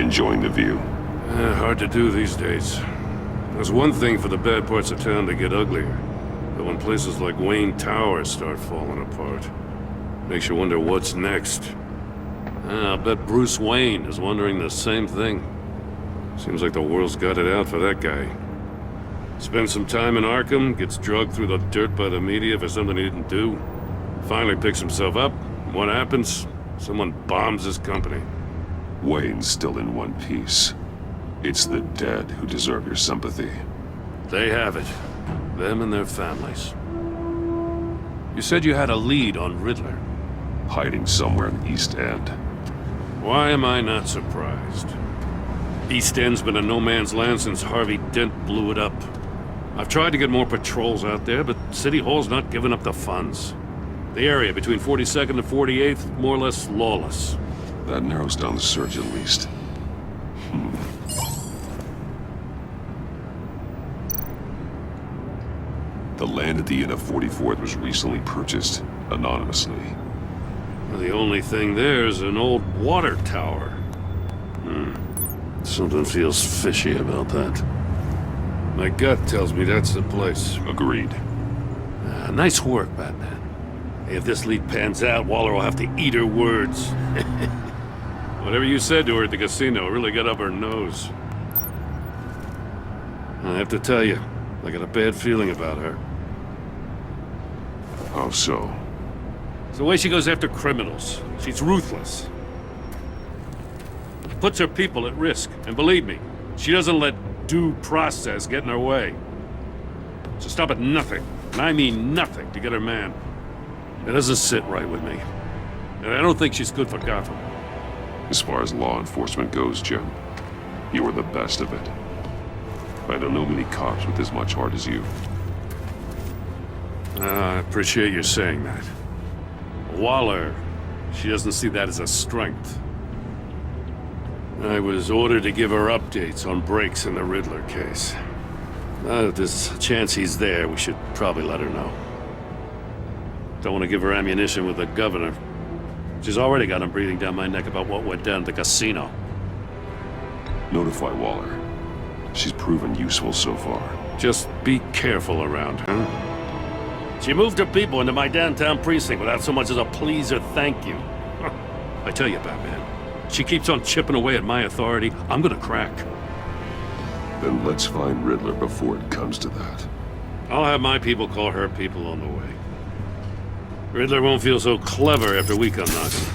Enjoying the view? Hard to do these days. There's one thing for the bad parts of town to get uglier. But when places like Wayne Tower start falling apart, makes you wonder what's next. I'll bet Bruce Wayne is wondering the same thing. Seems like the world's got it out for that guy. Spends some time in Arkham, gets drugged through the dirt by the media for something he didn't do. Finally picks himself up. What happens? Someone bombs his company. Wayne's still in one piece. It's the dead who deserve your sympathy. They have it. Them and their families. You said you had a lead on Riddler. Hiding somewhere in the East End. Why am I not surprised? East End's been a no-man's land since Harvey Dent blew it up. I've tried to get more patrols out there, but City Hall's not giving up the funds. The area between 42nd and 48th, more or less lawless. That narrows down the search at least. The land at the end of 44th was recently purchased, anonymously. The only thing there is an old water tower. Something feels fishy about that. My gut tells me that's the place. Agreed. Nice work, Batman. If this lead pans out, Waller will have to eat her words. Whatever you said to her at the casino really got up her nose. I have to tell you, I got a bad feeling about her. How so? It's the way she goes after criminals. She's ruthless. Puts her people at risk. And believe me, she doesn't let due process get in her way. So stop at nothing, and I mean nothing, to get her man. It doesn't sit right with me. And I don't think she's good for Gotham. As far as law enforcement goes, Jim, you are the best of it. I don't know many cops with as much heart as you. I appreciate you saying that. Waller, she doesn't see that as a strength. I was ordered to give her updates on breaks in the Riddler case. If there's a chance he's there, we should probably let her know. Don't want to give her ammunition with the governor. She's already got him breathing down my neck about what went down at the casino. Notify Waller. She's proven useful so far. Just be careful around her. She moved her people into my downtown precinct without so much as a please or thank you. I tell you, Batman, she keeps on chipping away at my authority, I'm gonna crack. Then let's find Riddler before it comes to that. I'll have my people call her people on the way. Riddler won't feel so clever after we come knocking.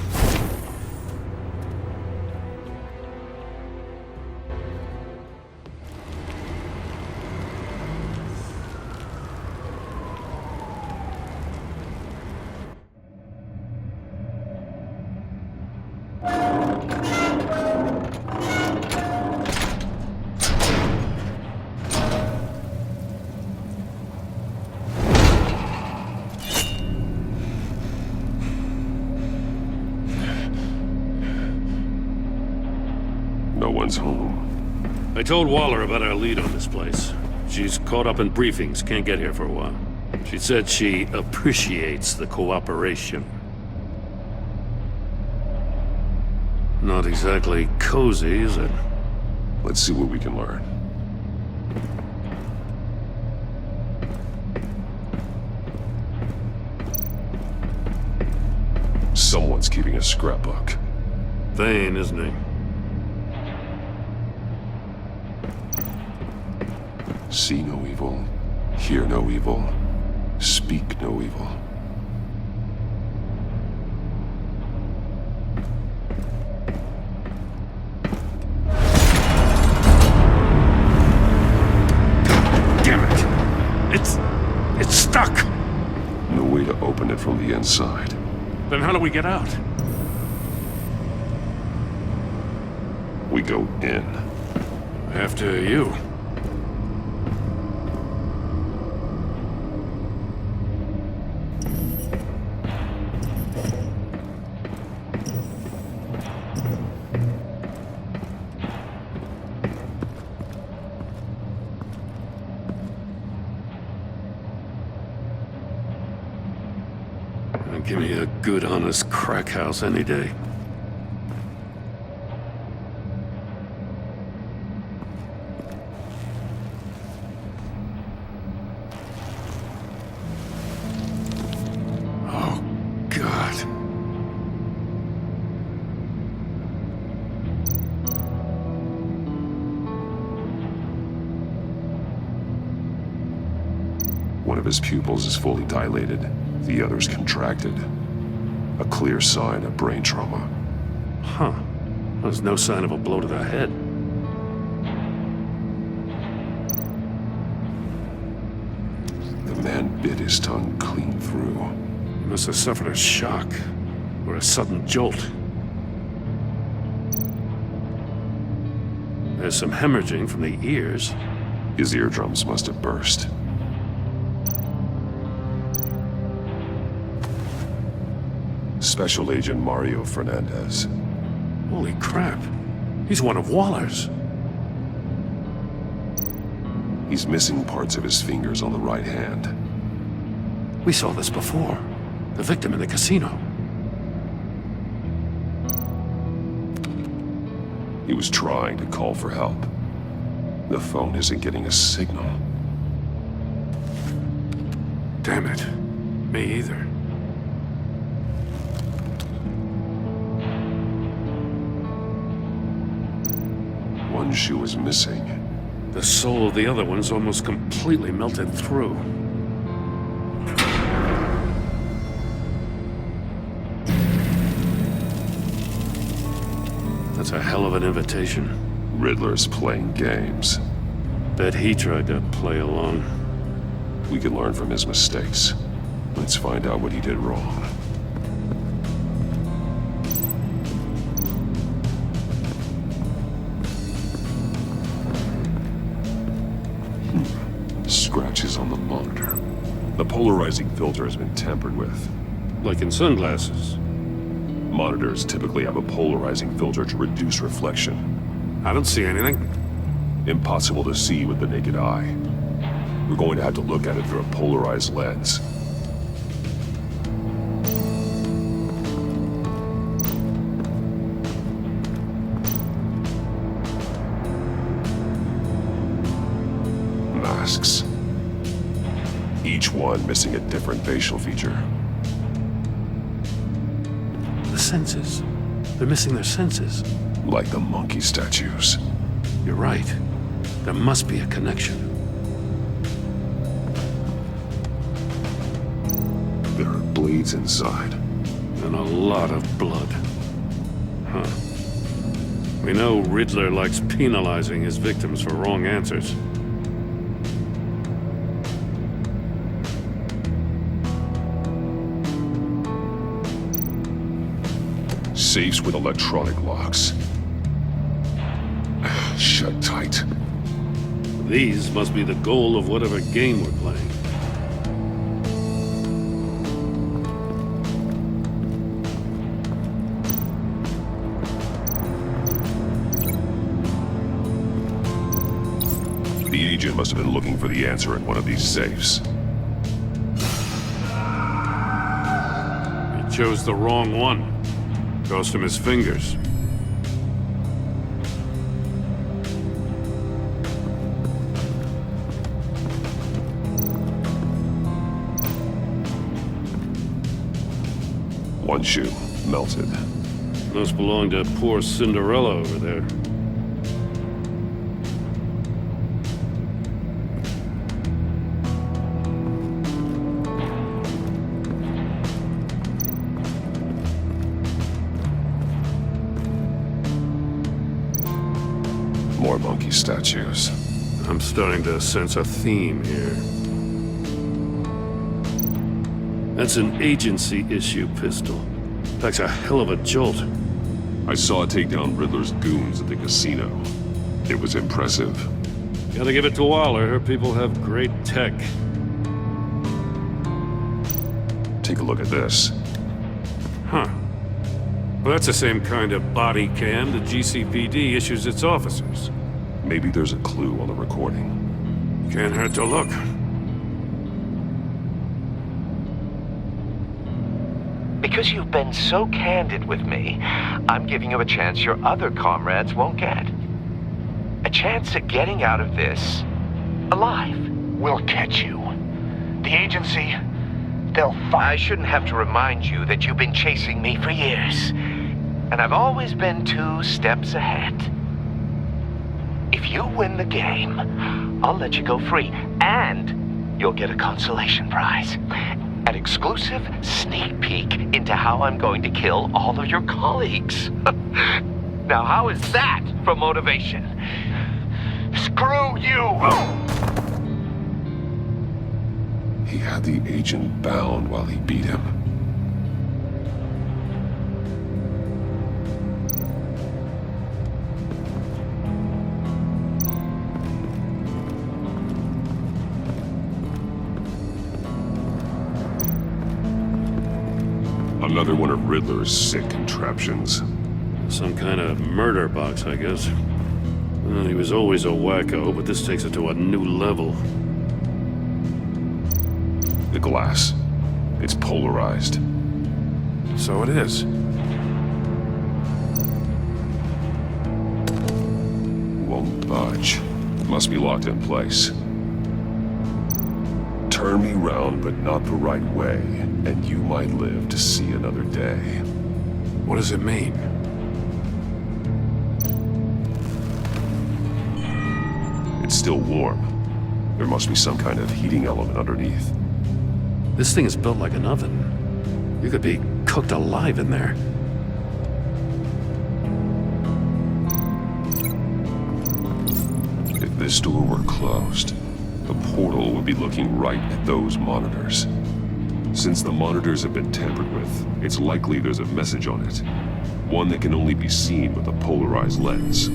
No one's home. I told Waller about our lead on this place. She's caught up in briefings, can't get here for a while. She said she appreciates the cooperation. Not exactly cozy, is it? Let's see what we can learn. Someone's keeping a scrapbook. Thane, isn't he? See no evil, hear no evil, speak no evil. Damn it! It's stuck! No way to open it from the inside. Then how do we get out? We go in. After you. Give me a good, honest crack house any day. One of his pupils is fully dilated, the other's contracted. A clear sign of brain trauma. Huh. There's no sign of a blow to the head. The man bit his tongue clean through. He must have suffered a shock, or a sudden jolt. There's some hemorrhaging from the ears. His eardrums must have burst. Special Agent Mario Fernandez. Holy crap. He's one of Waller's. He's missing parts of his fingers on the right hand. We saw this before. The victim in the casino. He was trying to call for help. The phone isn't getting a signal. Damn it. Me either. One shoe is missing. The soul of the other one's almost completely melted through. That's a hell of an invitation. Riddler's playing games. Bet he tried to play along. We can learn from his mistakes. Let's find out what he did wrong. Scratches on the monitor. The polarizing filter has been tampered with. Like in sunglasses. Monitors typically have a polarizing filter to reduce reflection. I don't see anything. Impossible to see with the naked eye. We're going to have to look at it through a polarized lens. Masks. Each one missing a different facial feature. The senses. They're missing their senses. Like the monkey statues. You're right. There must be a connection. There are blades inside. And a lot of blood. Huh. We know Riddler likes penalizing his victims for wrong answers. Safes with electronic locks. Shut tight. These must be the goal of whatever game we're playing. The agent must have been looking for the answer in one of these safes. He chose the wrong one. Cost him his fingers. One shoe, melted. Must belong to poor Cinderella over there. More monkey statues. I'm starting to sense a theme here. That's an agency issue pistol. That's a hell of a jolt. I saw it take down Riddler's goons at the casino. It was impressive. Gotta give it to Waller. Her people have great tech. Take a look at this. Huh. Well, that's the same kind of body cam the GCPD issues its officers. Maybe there's a clue on the recording. Can't hurt to look. Because you've been so candid with me, I'm giving you a chance your other comrades won't get. A chance at getting out of this alive. We'll catch you. The agency, they'll I find... shouldn't have to remind you that you've been chasing me for years. And I've always been 2 steps ahead. If you win the game, I'll let you go free. And you'll get a consolation prize. An exclusive sneak peek into how I'm going to kill all of your colleagues. Now, how is that for motivation? Screw you! He had the agent bound while he beat him. Another one of Riddler's sick contraptions. Some kind of murder box, I guess. Well, he was always a wacko, but this takes it to a new level. The glass. It's polarized. So it is. Won't budge. Must be locked in place. Turn me round, but not the right way, and you might live to see another day. What does it mean? It's still warm. There must be some kind of heating element underneath. This thing is built like an oven. You could be cooked alive in there. If this door were closed, the portal would be looking right at those monitors. Since the monitors have been tampered with, it's likely there's a message on it. One that can only be seen with a polarized lens.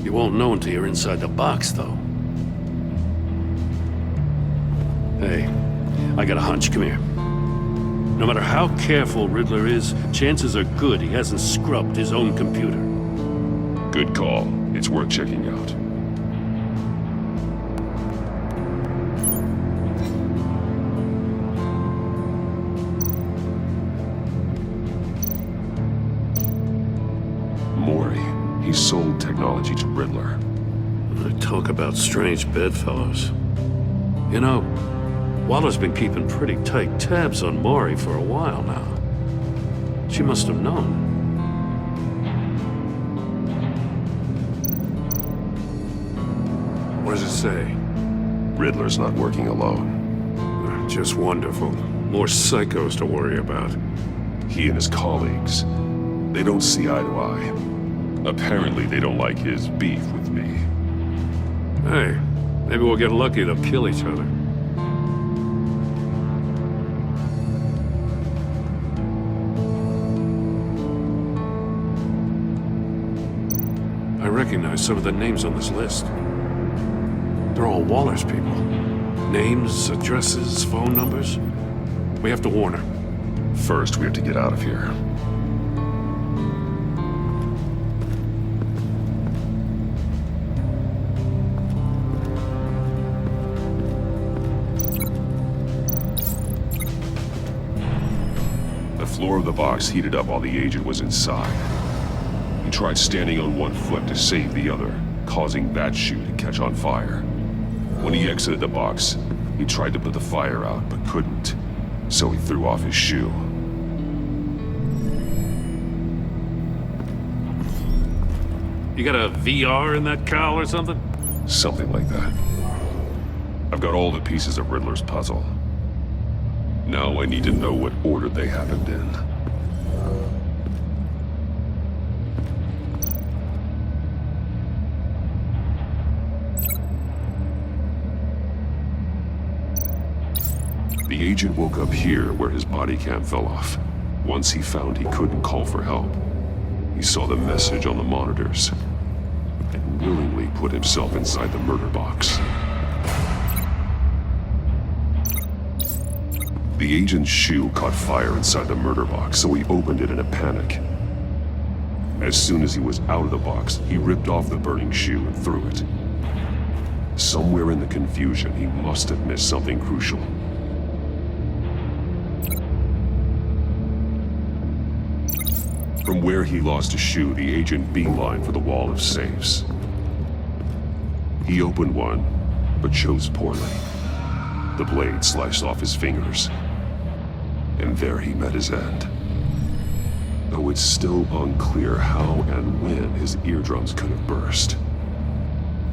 You won't know until you're inside the box, though. Hey, I got a hunch. Come here. No matter how careful Riddler is, chances are good he hasn't scrubbed his own computer. Good call. It's worth checking out. He sold technology to Riddler. Talk about strange bedfellows. You know, Waller's been keeping pretty tight tabs on Maury for a while now. She must have known. What does it say? Riddler's not working alone. Just wonderful. More psychos to worry about. He and his colleagues, they don't see eye to eye. Apparently, they don't like his beef with me. Hey, maybe we'll get lucky to kill each other. I recognize some of the names on this list. They're all Waller's people. Names, addresses, phone numbers. We have to warn her. First, we have to get out of here. The floor of the box heated up while the agent was inside. He tried standing on one foot to save the other, causing that shoe to catch on fire. When he exited the box, he tried to put the fire out, but couldn't, so he threw off his shoe. You got a VR in that cowl or something? Something like that. I've got all the pieces of Riddler's puzzle. Now I need to know what order they happened in. The agent woke up here where his body cam fell off. Once he found he couldn't call for help, he saw the message on the monitors and willingly put himself inside the murder box. The agent's shoe caught fire inside the murder box, so he opened it in a panic. As soon as he was out of the box, he ripped off the burning shoe and threw it. Somewhere in the confusion, he must have missed something crucial. From where he lost a shoe, the agent beelined for the wall of safes. He opened one, but chose poorly. The blade sliced off his fingers. And there he met his end. Though it's still unclear how and when his eardrums could have burst.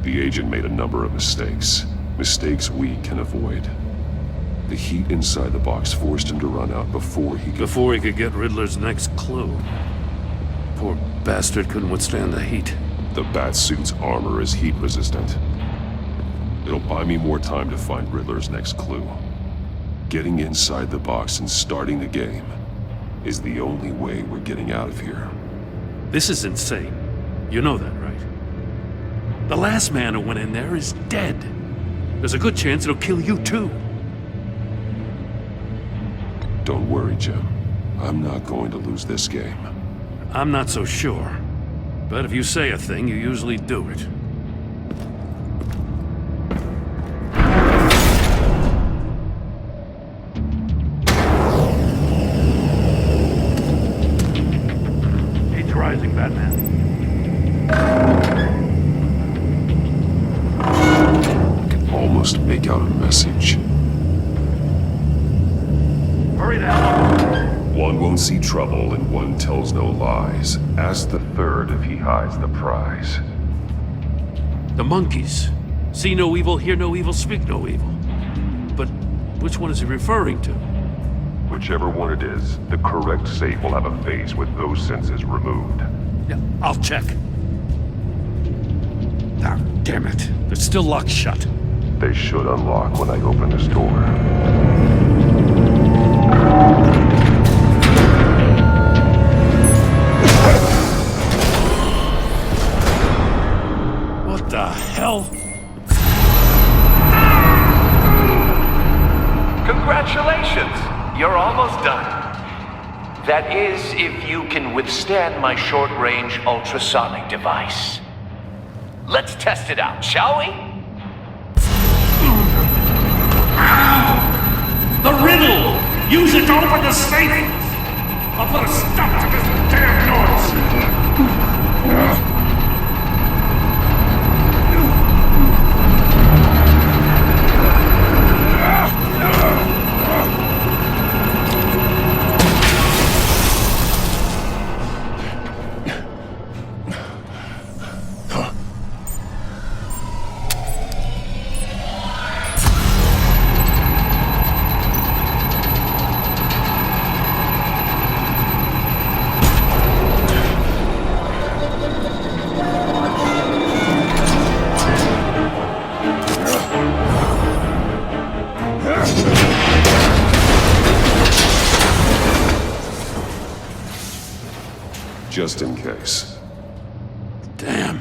The agent made a number of mistakes. Mistakes we can avoid. The heat inside the box forced him to run out before he could... Before he could get Riddler's next clue. Poor bastard couldn't withstand the heat. The Batsuit's armor is heat resistant. It'll buy me more time to find Riddler's next clue. Getting inside the box and starting the game is the only way we're getting out of here. This is insane. You know that, right? The last man who went in there is dead. There's a good chance it'll kill you too. Don't worry, Jim. I'm not going to lose this game. I'm not so sure. But if you say a thing, you usually do it. Heat's rising, Batman. I can almost make out a message. Hurry the hell up! One won't see trouble and one tells no lies. Ask the third if he hides the prize. The monkeys. See no evil, hear no evil, speak no evil. But which one is he referring to? Whichever one it is, the correct safe will have a face with those senses removed. Yeah, I'll check. Ah, damn it. They're still locked shut. They should unlock when I open this door. What the hell? Congratulations! You're almost done. That is, if you can withstand my short-range ultrasonic device. Let's test it out, shall we? The riddle! Use it to open the safe! I'll put a stop to this damn noise! Just in case. Damn.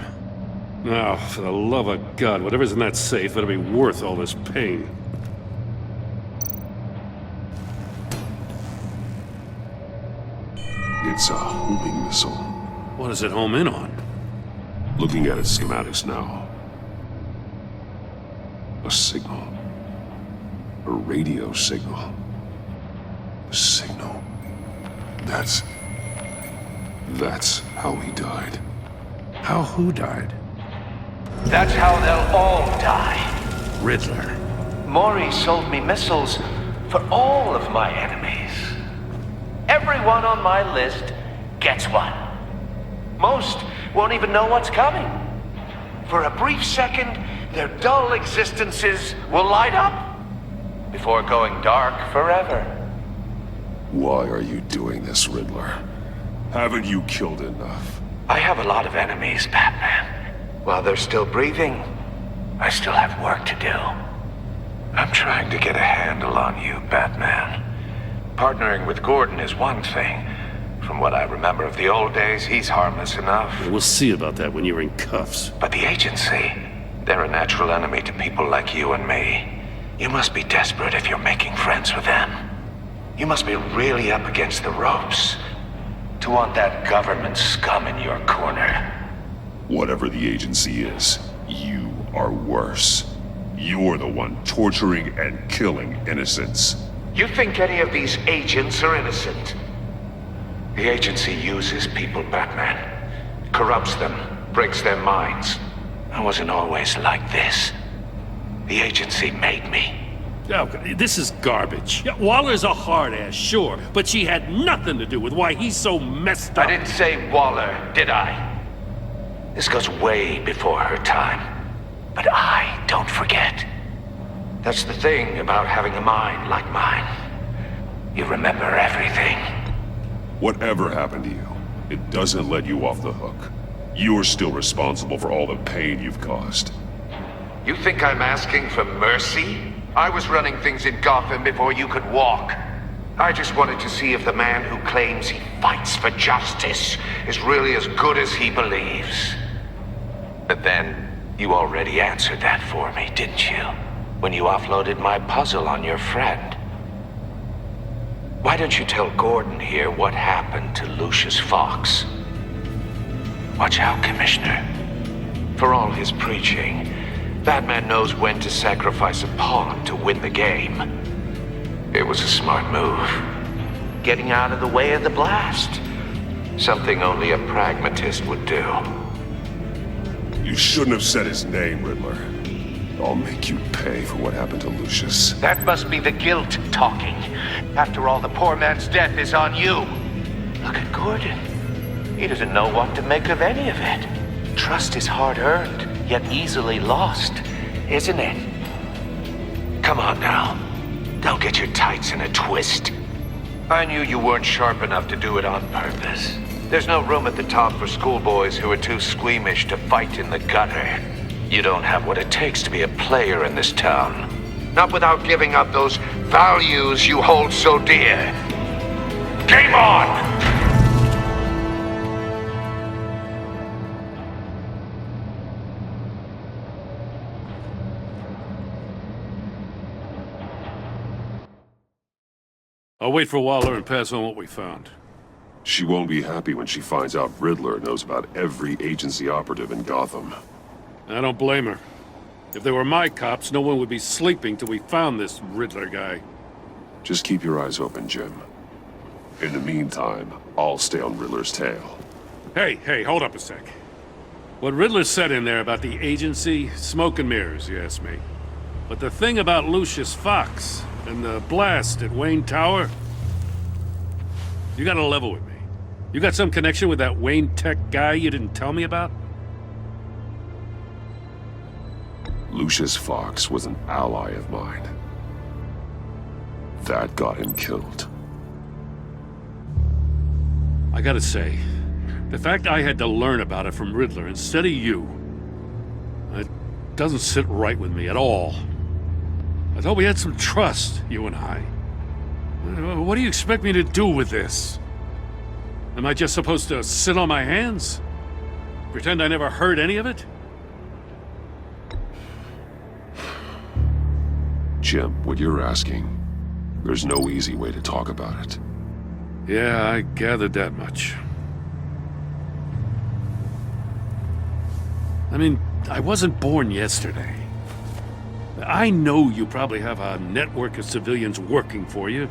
Now, for the love of God, whatever's in that safe better be worth all this pain. It's a homing missile. What does it home in on? Looking at its schematics now. A signal. A radio signal. A signal. That's how he died. How who died? That's how they'll all die. Riddler. Maury sold me missiles for all of my enemies. Everyone on my list gets one. Most won't even know what's coming. For a brief second, their dull existences will light up before going dark forever. Why are you doing this, Riddler? Haven't you killed enough? I have a lot of enemies, Batman. While they're still breathing, I still have work to do. I'm trying to get a handle on you, Batman. Partnering with Gordon is one thing. From what I remember of the old days, he's harmless enough. We'll see about that when you're in cuffs. But the agency, they're a natural enemy to people like you and me. You must be desperate if you're making friends with them. You must be really up against the ropes to want that government scum in your corner. Whatever the agency is, you are worse. You're the one torturing and killing innocents. You think any of these agents are innocent? The agency uses people, Batman. Corrupts them, breaks their minds. I wasn't always like this. The agency made me. Oh, this is garbage. Yeah, Waller's a hard-ass, sure, but she had nothing to do with why he's so messed up. I didn't say Waller, did I? This goes way before her time. But I don't forget. That's the thing about having a mind like mine. You remember everything. Whatever happened to you, it doesn't let you off the hook. You're still responsible for all the pain you've caused. You think I'm asking for mercy? I was running things in Gotham before you could walk. I just wanted to see if the man who claims he fights for justice is really as good as he believes. But then, you already answered that for me, didn't you? When you offloaded my puzzle on your friend. Why don't you tell Gordon here what happened to Lucius Fox? Watch out, Commissioner. For all his preaching, Batman knows when to sacrifice a pawn to win the game. It was a smart move. Getting out of the way of the blast. Something only a pragmatist would do. You shouldn't have said his name, Riddler. I'll make you pay for what happened to Lucius. That must be the guilt talking. After all, the poor man's death is on you. Look at Gordon. He doesn't know what to make of any of it. Trust is hard-earned, yet easily lost, isn't it? Come on now. Don't get your tights in a twist. I knew you weren't sharp enough to do it on purpose. There's no room at the top for schoolboys who are too squeamish to fight in the gutter. You don't have what it takes to be a player in this town. Not without giving up those values you hold so dear. Game on! I'll wait for Waller and pass on what we found. She won't be happy when she finds out Riddler knows about every agency operative in Gotham. I don't blame her. If they were my cops, no one would be sleeping till we found this Riddler guy. Just keep your eyes open, Jim. In the meantime, I'll stay on Riddler's tail. Hey, hold up a sec. What Riddler said in there about the agency, smoke and mirrors, you ask me. But the thing about Lucius Fox and the blast at Wayne Tower, you gotta level with me. You got some connection with that Wayne Tech guy you didn't tell me about? Lucius Fox was an ally of mine. That got him killed. I gotta say, the fact I had to learn about it from Riddler instead of you, it doesn't sit right with me at all. I thought we had some trust, you and I. What do you expect me to do with this? Am I just supposed to sit on my hands? Pretend I never heard any of it? Jim, what you're asking, there's no easy way to talk about it. Yeah, I gathered that much. I mean, I wasn't born yesterday. I know you probably have a network of civilians working for you.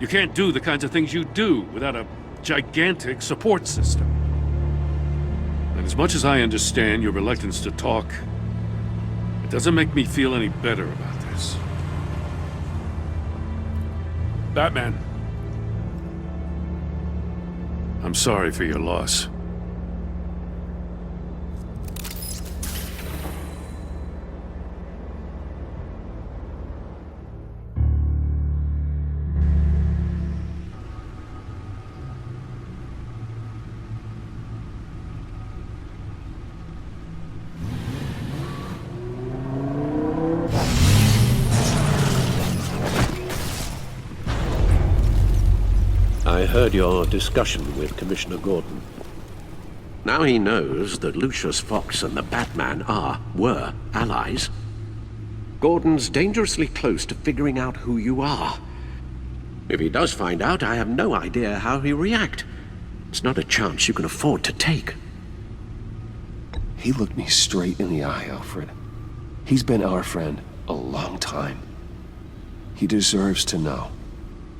You can't do the kinds of things you do without a gigantic support system. And as much as I understand your reluctance to talk, it doesn't make me feel any better about this. Batman. I'm sorry for your loss. I heard your discussion with Commissioner Gordon. Now he knows that Lucius Fox and the Batman were allies. Gordon's dangerously close to figuring out who you are. If he does find out, I have no idea how he'll react. It's not a chance you can afford to take. He looked me straight in the eye, Alfred. He's been our friend a long time. He deserves to know.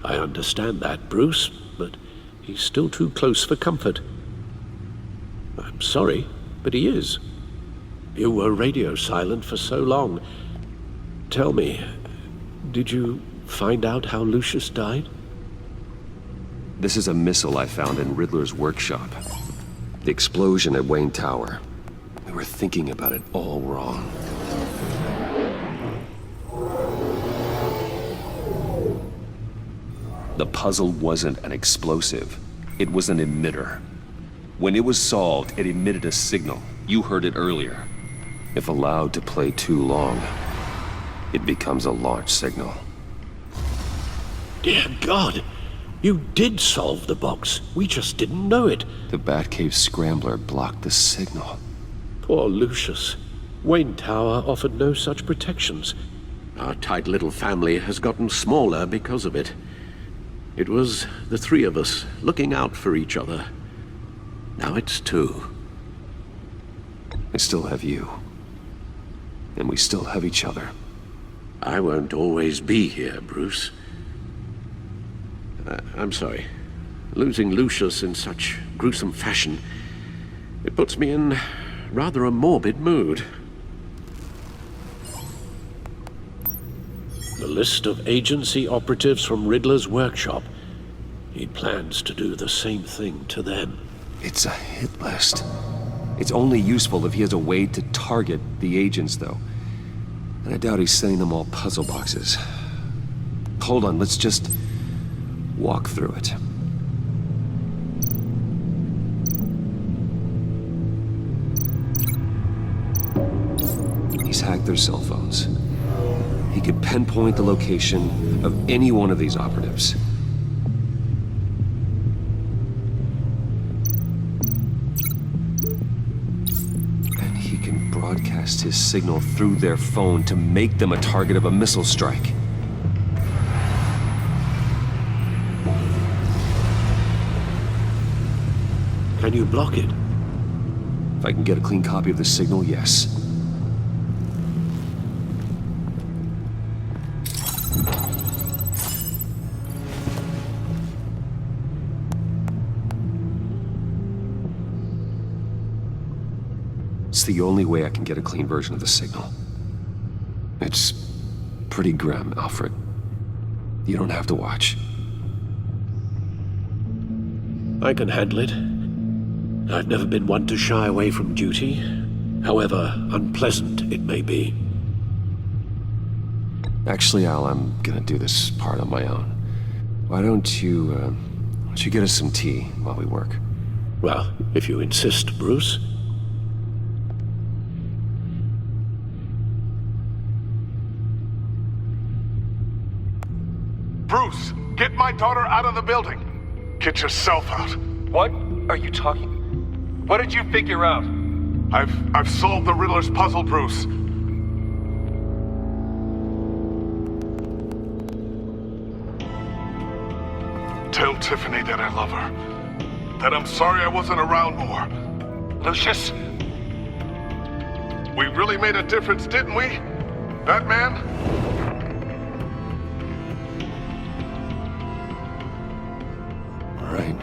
I understand that, Bruce, but he's still too close for comfort. I'm sorry, but he is. You were radio silent for so long. Tell me, did you find out how Lucius died? This is a missile I found in Riddler's workshop. The explosion at Wayne Tower. We were thinking about it all wrong. The puzzle wasn't an explosive. It was an emitter. When it was solved, it emitted a signal. You heard it earlier. If allowed to play too long, it becomes a launch signal. Dear God, you did solve the box. We just didn't know it. The Batcave scrambler blocked the signal. Poor Lucius. Wayne Tower offered no such protections. Our tight little family has gotten smaller because of it. It was the three of us looking out for each other. Now it's two. I still have you. And we still have each other. I won't always be here, Bruce. I'm sorry. Losing Lucius in such gruesome fashion, it puts me in rather a morbid mood. The list of agency operatives from Riddler's workshop. He plans to do the same thing to them. It's a hit list. It's only useful if he has a way to target the agents, though. And I doubt he's sending them all puzzle boxes. Hold on, let's just walk through it. He's hacked their cell phones. He could pinpoint the location of any one of these operatives. And he can broadcast his signal through their phone to make them a target of a missile strike. Can you block it? If I can get a clean copy of the signal, yes. It's the only way I can get a clean version of the signal. It's pretty grim, Alfred. You don't have to watch. I can handle it. I've never been one to shy away from duty, however unpleasant it may be. Actually, Al, I'm gonna do this part on my own. Why don't you get us some tea while we work? Well, if you insist, Bruce. Bruce, get my daughter out of the building. Get yourself out. What are you talking? What did you figure out? I've solved the Riddler's puzzle, Bruce. Tell Tiffany that I love her. That I'm sorry I wasn't around more. Lucius? We really made a difference, didn't we? Batman? All right.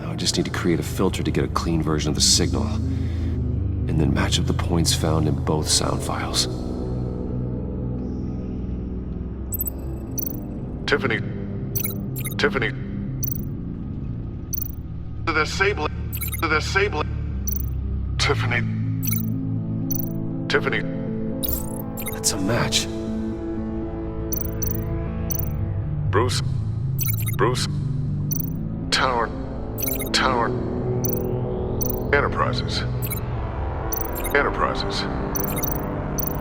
Now I just need to create a filter to get a clean version of the signal. And then match up the points found in both sound files. Tiffany. To disable. Tiffany. That's a match. Bruce. Tower. Enterprises.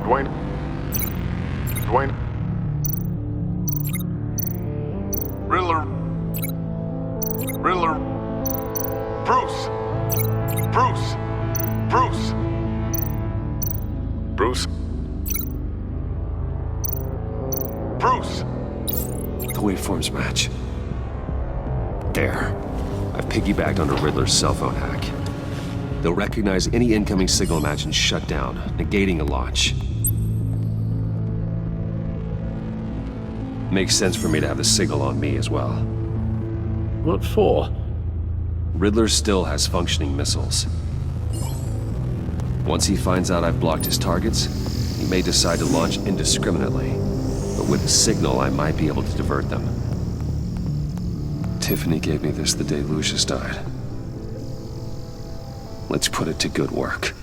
Dwayne. Riddler. Bruce. The waveforms match. There. I've piggybacked onto Riddler's cell phone hack. They'll recognize any incoming signal match and shut down, negating a launch. Makes sense for me to have the signal on me as well. What for? Riddler still has functioning missiles. Once he finds out I've blocked his targets, he may decide to launch indiscriminately. But with the signal, I might be able to divert them. Tiffany gave me this the day Lucius died. Let's put it to good work.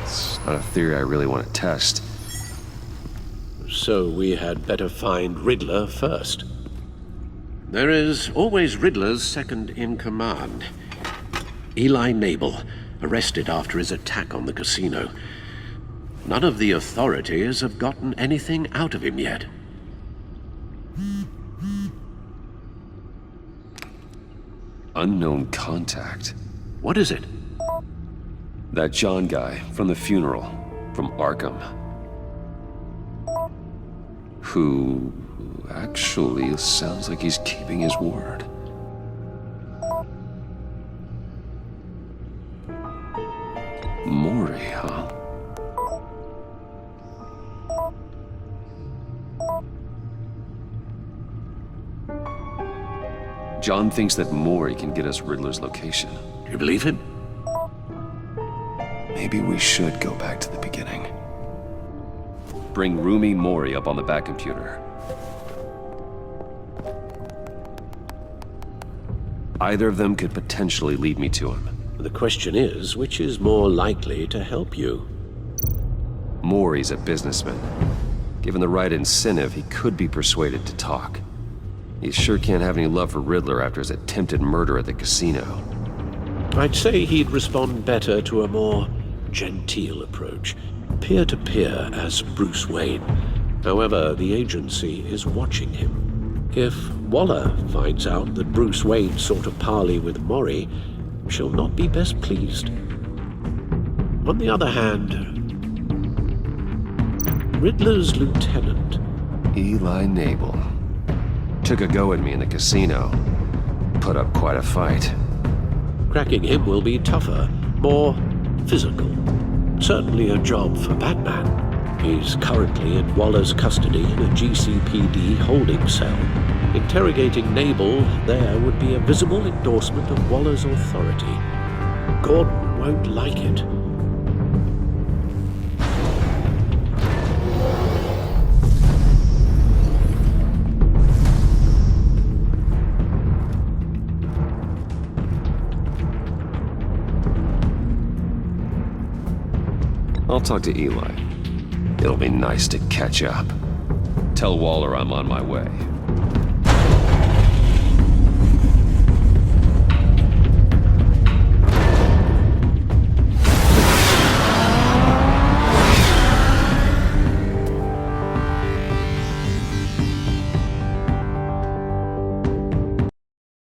It's Not a theory I really want to test. So we had better find Riddler first. There is always Riddler's second in command. Eli Nabel, arrested after his attack on the casino. None of the authorities have gotten anything out of him yet. Unknown contact. What is it? That John guy from the funeral, from Arkham. Who actually sounds like he's keeping his word. Maury, huh? John thinks that Maury can get us Riddler's location. You believe him? Maybe we should go back to the beginning. Bring Rumi Mori up on the back computer. Either of them could potentially lead me to him. The question is, which is more likely to help you? Mori's a businessman. Given the right incentive, he could be persuaded to talk. He sure can't have any love for Riddler after his attempted murder at the casino. I'd say he'd respond better to a more genteel approach. Peer-to-peer as Bruce Wayne. However, the agency is watching him. If Waller finds out that Bruce Wayne sought a parley with Mori, she'll not be best pleased. On the other hand, Riddler's lieutenant, Eli Nabel, took a go at me in the casino. Put up quite a fight. cracking him will be tougher, more physical. Certainly a job for Batman. He's currently in Waller's custody in a GCPD holding cell. Interrogating Nabel there would be a visible endorsement of Waller's authority. Gordon won't like it. I'll talk to Eli. It'll be nice to catch up. Tell Waller I'm on my way.